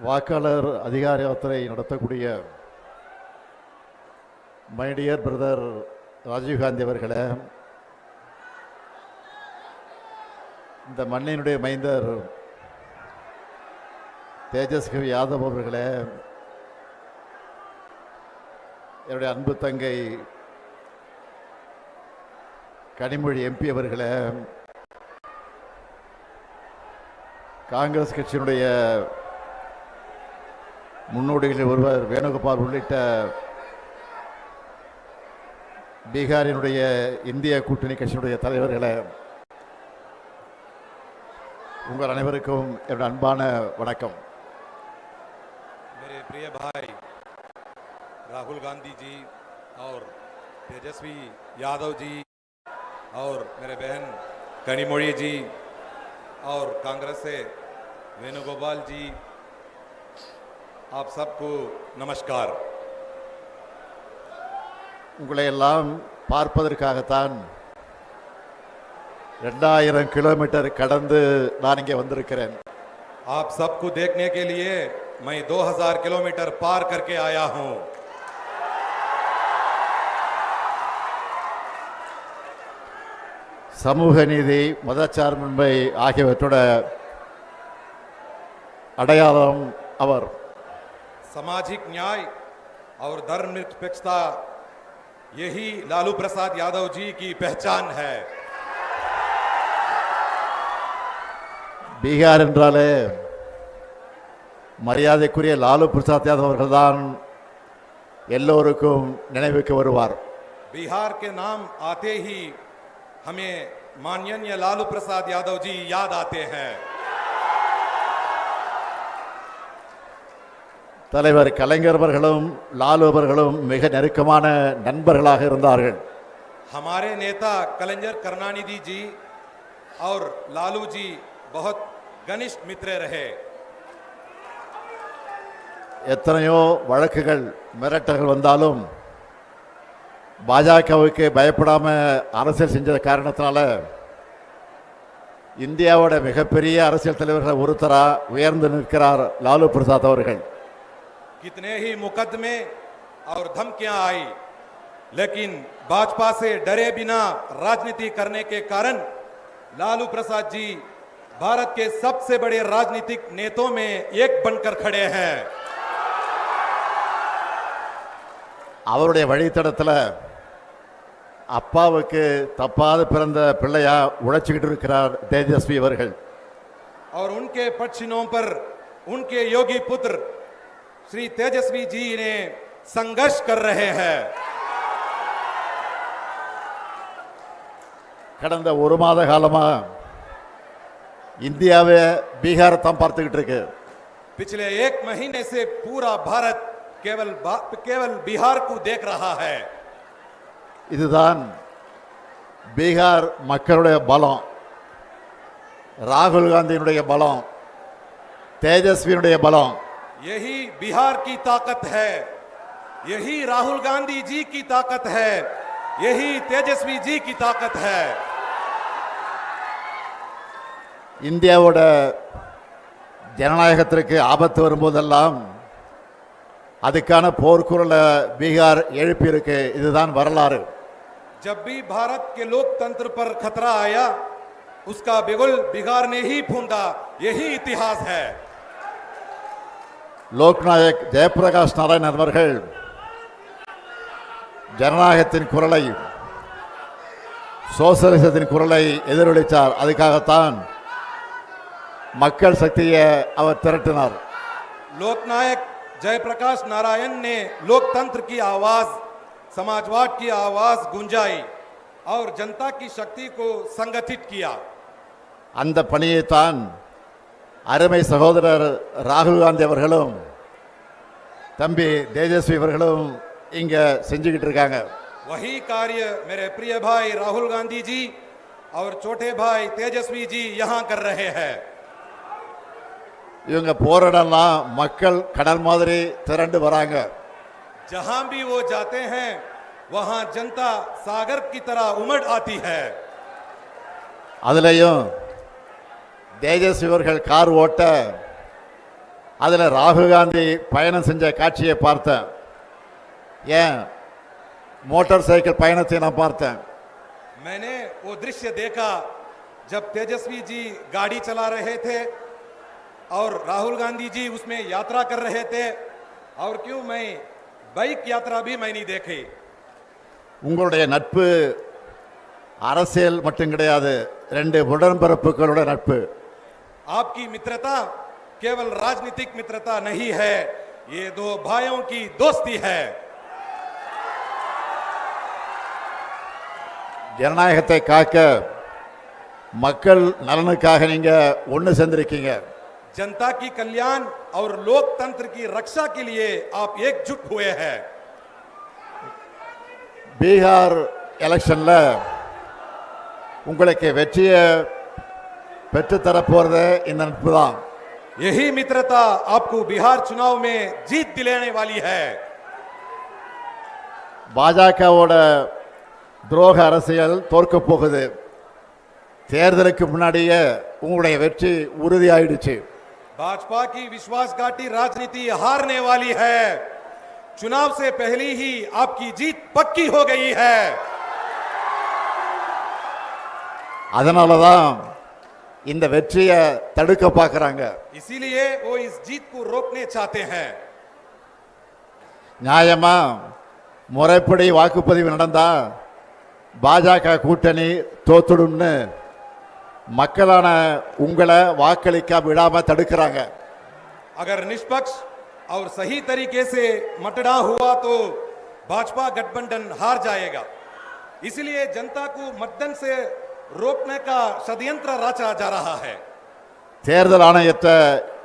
வாக்காளர் அதிகார யாத்திரை நடத்தக்கூடிய மை டியர் பிரதர் ராஜீவ்காந்தி அவர்களே, இந்த மண்ணினுடைய மைந்தர் தேஜஸ்வி யாதவ் அவர்களே, என்னுடைய அன்பு தங்கை கனிமொழி எம்பி அவர்களே, காங்கிரஸ் கட்சியினுடைய முன்னோடிகளில் ஒருவர் வேணுகோபால் உள்ளிட்ட பீகாரினுடைய இந்திய கூட்டணி கட்சியினுடைய தலைவர்களே, உங்கள் அனைவருக்கும் என்னுடைய அன்பான வணக்கம். मेरे प्रिय भाई राहुल गांधी जी और तेजस्वी यादव जी और मेरे बहन कनिमोड़ी जी और कांग्रेस से वेणुगोपाल जी, आप सबको नमस्कार. உங்களை எல்லாம் பார்ப்பதற்காகத்தான் 2000 கிலோமீட்டர் கடந்து நான் இங்கே வந்திருக்கிறேன். आप सबको देखने के लिए मैं 2000 किलोमीटर पार करके आया हूं. சமூக நீதி, மதச்சார்பின்மை ஆகியவற்றோட அடையாளம் அவர். सामाजिक न्याय और धर्मनिरपेक्षता, यही लालू प्रसाद यादव जी की पहचान है. பீகார் என்றாலே மரியாதைக்குரிய லாலு பிரசாத் யாதவ் அவர்கள்தான் எல்லோருக்கும் நினைவுக்கு வருவார். बिहार के नाम आते ही हमें माननीय लालू प्रसाद यादव जी याद आते हैं. தலைவர் கலைஞர் அவர்களும் லாலு அவர்களும் மிக நெருக்கமான நண்பர்களாக இருந்தார்கள். हमारे नेता कलंजर करुणानिधि जी और लालू जी बहुत घनिष्ठ मित्र रहे. எத்தனையோ வழக்குகள் மிரட்டல்கள் வந்தாலும் பாஜகவுக்கு பயப்படாம அரசியல் செஞ்ச காரணத்தினால இந்தியாவோட மிகப்பெரிய அரசியல் தலைவர்கள் ஒருத்தரா உயர்ந்து நிற்கிறார் லாலு பிரசாத் அவர்கள். कितने ही मुकदमे और धमकियां आई, लेकिन भाजपा से डरे बिना राजनीति करने के कारण लालू प्रसाद जी भारत के सबसे बड़े राजनीतिक नेताओं में एक बनकर खड़े हैं. அவருடைய வழித்தடத்தில் அப்பாவுக்கு தப்பாது பிறந்த பிள்ளையா உழைச்சிக்கிட்டு இருக்கிறார் தேஜஸ்வி அவர்கள். और उनके पक्षिणों पर उनके योगी पुत्र श्री तेजस्वी जी ने संघर्ष कर रहे हैं. கடந்த ஒரு மாத காலமா இந்தியாவே பீகாரை தான் பார்த்துக்கிட்டு இருக்கு. पिछले एक महीने से पूरा भारत केवल बिहार को देख रहा है. இதுதான் பீகார் மக்களுடைய பலம், ராகுல் காந்தியினுடைய பலம், தேஜஸ்வியினுடைய பலம். यही बिहार की ताकत है, यही राहुल गांधी जी की ताकत है, यही तेजस्वी जी की ताकत है. இந்தியாவோட ஜனநாயகத்திற்கு ஆபத்து வரும்போதெல்லாம் அதுக்கான போர்க்குரலை பீகார் எழுப்பியிருக்கு. இதுதான் வரலாறு. जब भी भारत के लोकतंत्र पर खतरा आया, उसका बिगुल बिहार ने ही फूंदा. यही इतिहास है. லோக்நாயக் ஜெயபிரகாஷ் நாராயணன் அவர்கள் ஜனநாயகத்தின் குரலை, சோசலிசத்தின் குரலை எதிரொலித்தார். அதுக்காகத்தான் மக்கள் சக்தியை அவர் திரட்டினார். लोकनायक जयप्रकाश नारायण ने लोकतंत्र की आवाज, समाजवाद की आवाज गुंजाई और जनता की शक्ति को संगठित किया. அந்த பணியைத்தான் அருமை சகோதரர் ராகுல் காந்தி அவர்களும் தம்பி தேஜஸ்வி அவர்களும் இங்க செஞ்சுக்கிட்டு இருக்காங்க. वही कार्य मेरे प्रिय भाई राहुल गांधी जी और छोटे भाई तेजस्वी जी यहां कर रहे हैं. இவங்க போராடலாம் மக்கள் கடல் மாதிரி திரண்டு வராங்க. जहां भी वो जाते हैं वहां जनता सागर की तरह उमड़ आती है. அதுலயும் தேஜஸ்வி அவர்கள் கார் ஓட்ட அதில் ராகுல் காந்தி பயணம் செஞ்ச காட்சியை பார்த்தேன். ஏன் மோட்டார் சைக்கிள் பயணத்தை நான் பார்த்தேன். मैंने वो दृश्य देखा जब तेजस्वी जी गाड़ी चला रहे थे और राहुल गांधी जी उसमें यात्रा कर रहे थे. और क्यों मैं बाइक यात्रा भी मैं नहीं देखी. உங்களுடைய நட்பு அரசியல் மட்டும் கிடையாது, ரெண்டு உடன்பிறப்புகளோட நட்பு. आपकी मित्रता केवल राजनीतिक मित्रता नहीं है, ये दो भाइयों की दोस्ती है. ஜனநாயகத்தை காக்க மக்கள் நலனுக்காக நீங்க ஒன்று சேர்ந்திருக்கீங்க. जनता की कल्याण और लोकतंत्र की रक्षा के लिए आप एकजुट हुए हैं. பீகார் எலெக்ஷன்ல உங்களுக்கு வெற்றியை பெற்றுத்தர போறது இந்த நட்பு தான். यही मित्रता आपको बिहार चुनाव में जीत दिलाने वाली है. பாஜகவோட துரோக அரசியல் தோற்க போகுது. தேர்தலுக்கு முன்னாடியே உங்களுடைய வெற்றி உறுதியாயிடுச்சு. भाजपा की विश्वासघाती राजनीति हारने वाली है. चुनाव से पहले ही आपकी जीत पक्की हो गई है. அதனால தான் இந்த வெற்றியை தடுக்க பார்க்கறாங்க. इसीलिए वो इस जीत को रोकने चाहते हैं. நியாயமா முறைப்படி வாக்குப்பதிவு நடந்தா பாஜக கூட்டணி தோத்துடும்னு மக்களான உங்களை வாக்களிக்க விடாம தடுக்கிறாங்க. अगर निष्पक्ष और सही तरीके से मतदान हुआ तो भाजपा गठबंधन हार जाएगा. इसलिए जनता को मतदान से रोकने का षड्यंत्र रचा जा रहा है. தேர்தல் ஆணையத்தை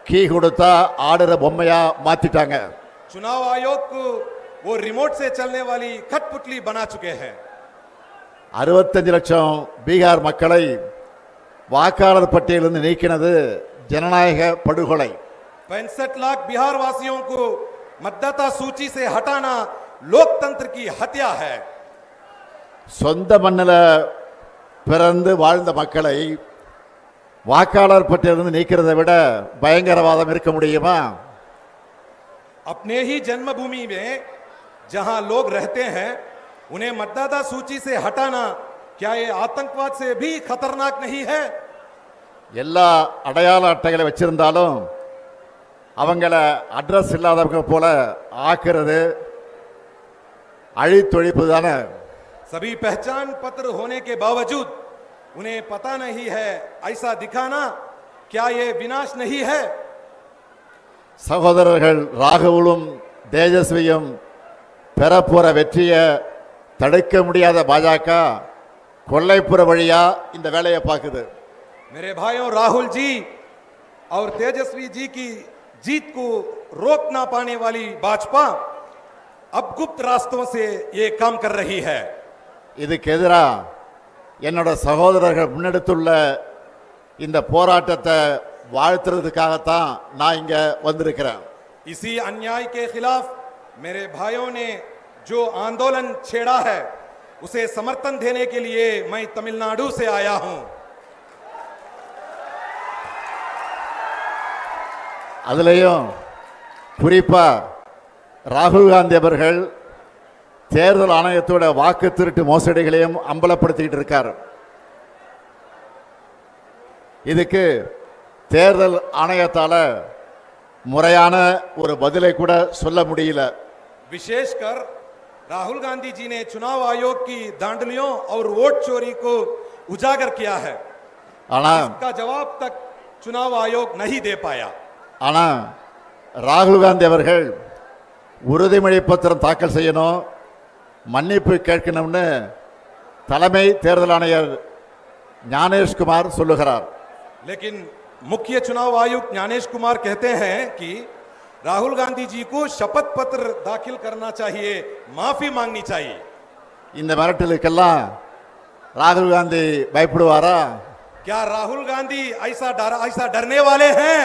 கீ கொடுத்தா ஆடுற பொம்மையா மாத்திட்டாங்க. चुनाव आयोग को वो रिमोट से चलने वाली खटपुतली बना चुके हैं. 65 லட்சம் பீகார் மக்களை வாக்காளர் பட்டியலிருந்து நீக்கினது ஜனநாயக படுகொலை. 65 लाख बिहार वासियों को मतदाता सूची से हटाना लोकतंत्र की हत्या है. சொந்த மண்ணில் பிறந்து வாழ்ந்த மக்களை வாக்காளர் பட்டியலிருந்து நீக்கிறதை விட பயங்கரவாதம் இருக்க முடியுமா? अपने ही जन्मभूमि में जहां लोग रहते हैं उन्हें मतदाता सूची से हटाना क्या ये आतंकवाद से भी खतरनाक नहीं है? எல்லா அடையாள அட்டைகளை வச்சிருந்தாலும் அவங்கள அட்ரஸ் இல்லாதவங்க போல ஆக்குறது அழித்தொழிப்பு தானே. सभी पहचान पत्र होने के बावजूद उन्हें पता नहीं है ऐसा दिखाना क्या ये विनाश नहीं है? சகோதரர்கள் ராகுலும் தேஜஸ்வியும் பெறப்போற வெற்றியை தடுக்க முடியாத பாஜக கொல்லைப்புற வழியா இந்த வேலையை பார்க்குது. मेरे भाइयों, राहुल जी और तेजस्वी जी की जीत को रोक ना पाने वाली भाजपा अब गुप्त रास्तों से ये काम कर रही है. இதுக்கு எதிராக என்னோட சகோதரர்கள் முன்னெடுத்துள்ள இந்த போராட்டத்தை வாழ்த்துறதுக்காகத்தான் நான் இங்க வந்திருக்கிறேன். इसी अन्याय के खिलाफ मेरे भाइयों ने जो आंदोलन छेड़ा है उसे समर्थन देने के लिए मैं तमिलनाडु से आया हूं. அதுலேயும் குறிப்பா ராகுல் காந்தி அவர்கள் தேர்தல் ஆணையத்தோட வாக்கு திருட்டு மோசடிகளையும் அம்பலப்படுத்திட்டு இருக்கார். இதுக்கு தேர்தல் ஆணையத்தால முறையான ஒரு பதிலை கூட சொல்ல முடியல. विशेषकर राहुल गांधी जी ने चुनाव आयोग की धांधलियों और वोट चोरी को उजागर किया है. ஆனா इसका जवाब तक चुनाव आयोग नहीं दे पाया. ஆனா ராகுல் காந்தி அவர்கள் உறுதிமொழி பத்திரம் தாக்கல் செய்யணும், மன்னிப்பு கேட்கணும்னு தலைமை தேர்தல் ஆணையர் ஞானேஷ்குமார் சொல்லுகிறார். लेकिन मुख्य चुनाव आयुक्त ज्ञानेश कुमार कहते हैं कि राहुल गांधी जी को शपथ पत्र दाखिल करना चाहिए, माफी मांगनी चाहिए. இந்த மிரட்டலுக்கெல்லாம் ராகுல் காந்தி பயப்படுவாரா? क्या राहुल गांधी ऐसा डरने वाले हैं?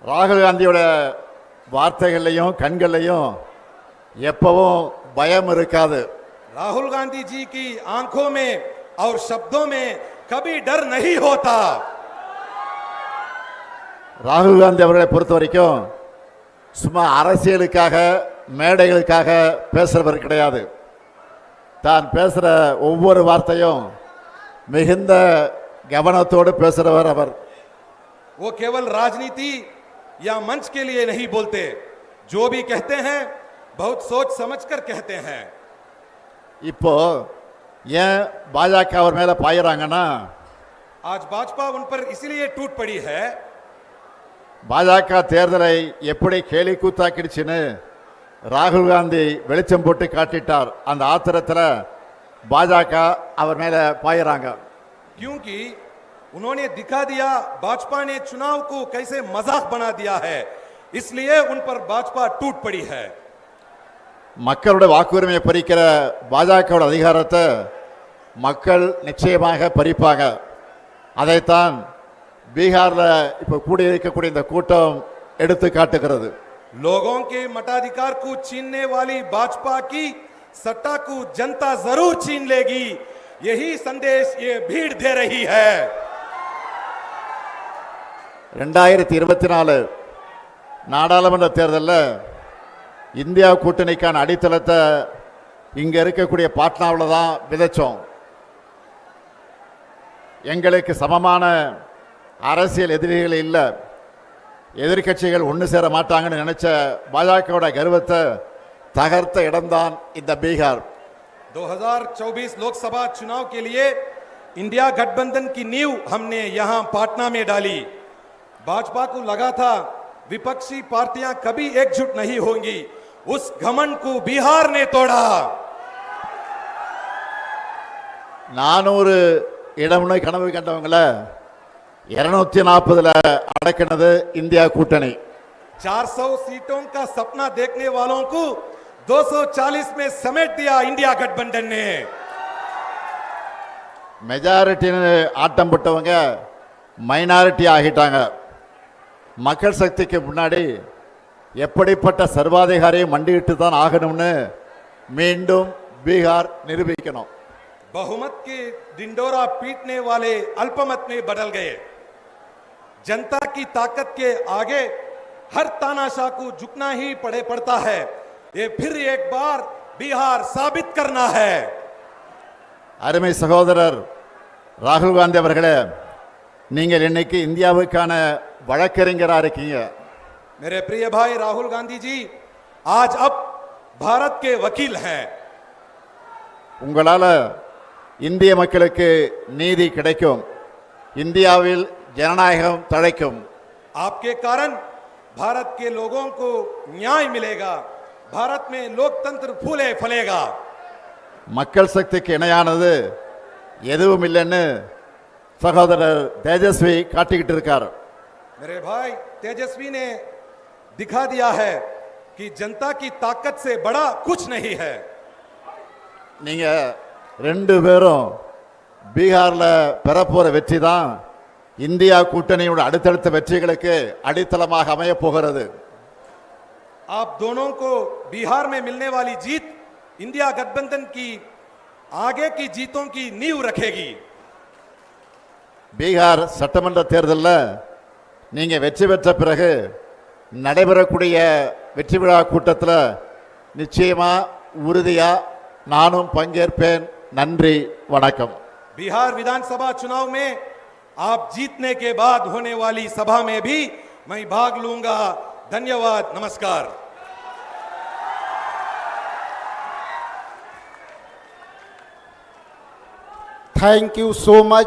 ராகுல் காந்தியோட வார்த்தைகள்லையும் கண்கள்லையும் எப்பவும் பயம் இருக்காது. राहुल गांधी जी की आंखों में और शब्दों में कभी डर नहीं होता. ராகுல் காந்தி அவர்களை பொறுத்த வரைக்கும் சும்மா அரசியலுக்காக மேடைகளுக்காக பேசுறவர் கிடையாது. தான் பேசுகிற ஒவ்வொரு வார்த்தையும் மிகுந்த கவனத்தோடு பேசுகிறவர் அவர். वो केवल राजनीति या मंच के लिए नहीं बोलते, जो भी कहते हैं बहुत सोच समझकर कहते हैं. இப்போ ஏன் பாஜக அவர் மேல பாயிறாங்கன்னா, आज भाजपा उन पर इसीलिए टूट पड़ी है. பாஜக தேர்தலை எப்படி கேலி கூத்தாக்கிடுச்சுன்னு ராகுல் காந்தி வெளிச்சம் போட்டு காட்டிட்டார். அந்த ஆத்திரத்தில் பாஜக அவர் மேல பாயிறாங்க. क्योंकि उन्होंने दिखा दिया भाजपा ने चुनाव को कैसे मजाक बना दिया है, इसलिए उन पर भाजपा टूट पड़ी है. மக்களுடைய வாக்குரிமையை பறிக்கிற பாஜகவோட அதிகாரத்தை மக்கள் நிச்சயமாக பறிப்பாங்க. அதைத்தான் பீகார்ல இப்ப கூடியிருக்கக்கூடிய இந்த கூட்டம் எடுத்து காட்டுகிறது. लोगों के मताधिकार को छीनने वाली भाजपा की सत्ता को जनता जरूर छीन लेगी, यही संदेश ये भीड़ दे रही है. 2024 நாடாளுமன்ற தேர்தலில் இந்தியா கூட்டணிக்கான அடித்தளத்தை இங்க இருக்கக்கூடிய பாட்னாவில் தான் விதைச்சோம். எங்களுக்கு சமமான அரசியல் எதிரிகள் இல்லை, எதிர்க்கட்சிகள் ஒன்று சேர மாட்டாங்கன்னு நினைச்ச பாஜகவோட கர்வத்தை தகர்த்த இடம்தான் இந்த பீகார். 2024 लोकसभा चुनाव के लिए इंडिया गठबंधन की नींव हमने यहां पाटना में डाली. भाजपा को लगा था विपक्षी पार्टियां कभी एकजुट नहीं होंगी, उस घमंड को बिहार ने तोड़ा. 400 இடம்னு கனவு கண்டவங்கள 240 அடக்கினது இந்தியா கூட்டணி. 400 सीटों का सपना देखने वालों को 240 में समेट दिया इंडिया गठबंधन ने. மெஜாரிட்டின்னு ஆட்டம் போட்டவங்க மைனாரிட்டி ஆகிட்டாங்க. மக்கள் சக்திக்கு முன்னாடி எப்படிப்பட்ட சர்வாதிகாரியை மண்டியிட்டு தான் ஆகணும்னு மீண்டும் பீகார் நிரூபிக்கணும். बहुमत के डिंडोरा पीटने वाले अल्पमत में बदल गए. जनता की ताकत के आगे हर तानाशाह को झुकना ही पड़ता है. ये फिर एक बार बिहार साबित करना है. அருமை சகோதரர் ராகுல் காந்தி அவர்களே, நீங்கள் இன்னைக்கு இந்தியாவுக்கான வழக்கறிஞராக இருக்கீங்க. मेरे प्रिय भाई राहुल गांधी जी आज अब भारत के वकील हैं. உங்களால இந்திய மக்களுக்கு நீதி கிடைக்கும், இந்தியாவில் ஜனநாயகம் தழைக்கும். आपके कारण भारत के लोगों को न्याय मिलेगा, भारत में लोकतंत्र फूले फलेगा. மக்கள் சக்திக்கு இணையானது எதுவும் இல்லைன்னு சகோதரர் தேஜஸ்வி காட்டிக்கிட்டு இருக்கார். मेरे भाई तेजस्वी ने दिखा दिया है कि जनता की ताकत से बड़ा कुछ नहीं है. நீங்க 2 பேரும் பீகார்ல பெறப்போற வெற்றி தான் இந்தியா கூட்டணியோட அடுத்தடுத்த வெற்றிகளுக்கு அடித்தளமாக அமைய போகிறது. आप दोनों को बिहार में मिलने वाली जीत इंडिया गठबंधन की आगे की जीतों की नींव रखेगी. பீகார் சட்டமன்ற தேர்தலில் நீங்க வெற்றி பெற்ற பிறகு நடைபெறக்கூடிய வெற்றி விழா கூட்டத்தில் நிச்சயமா உறுதியா நானும் பங்கேற்பேன். நன்றி, வணக்கம். बिहार विधानसभा चुनाव में आप जीतने के बाद होने वाली सभा में भी मैं भाग लूंगा. धन्यवाद, नमस्कार. Thank you so much.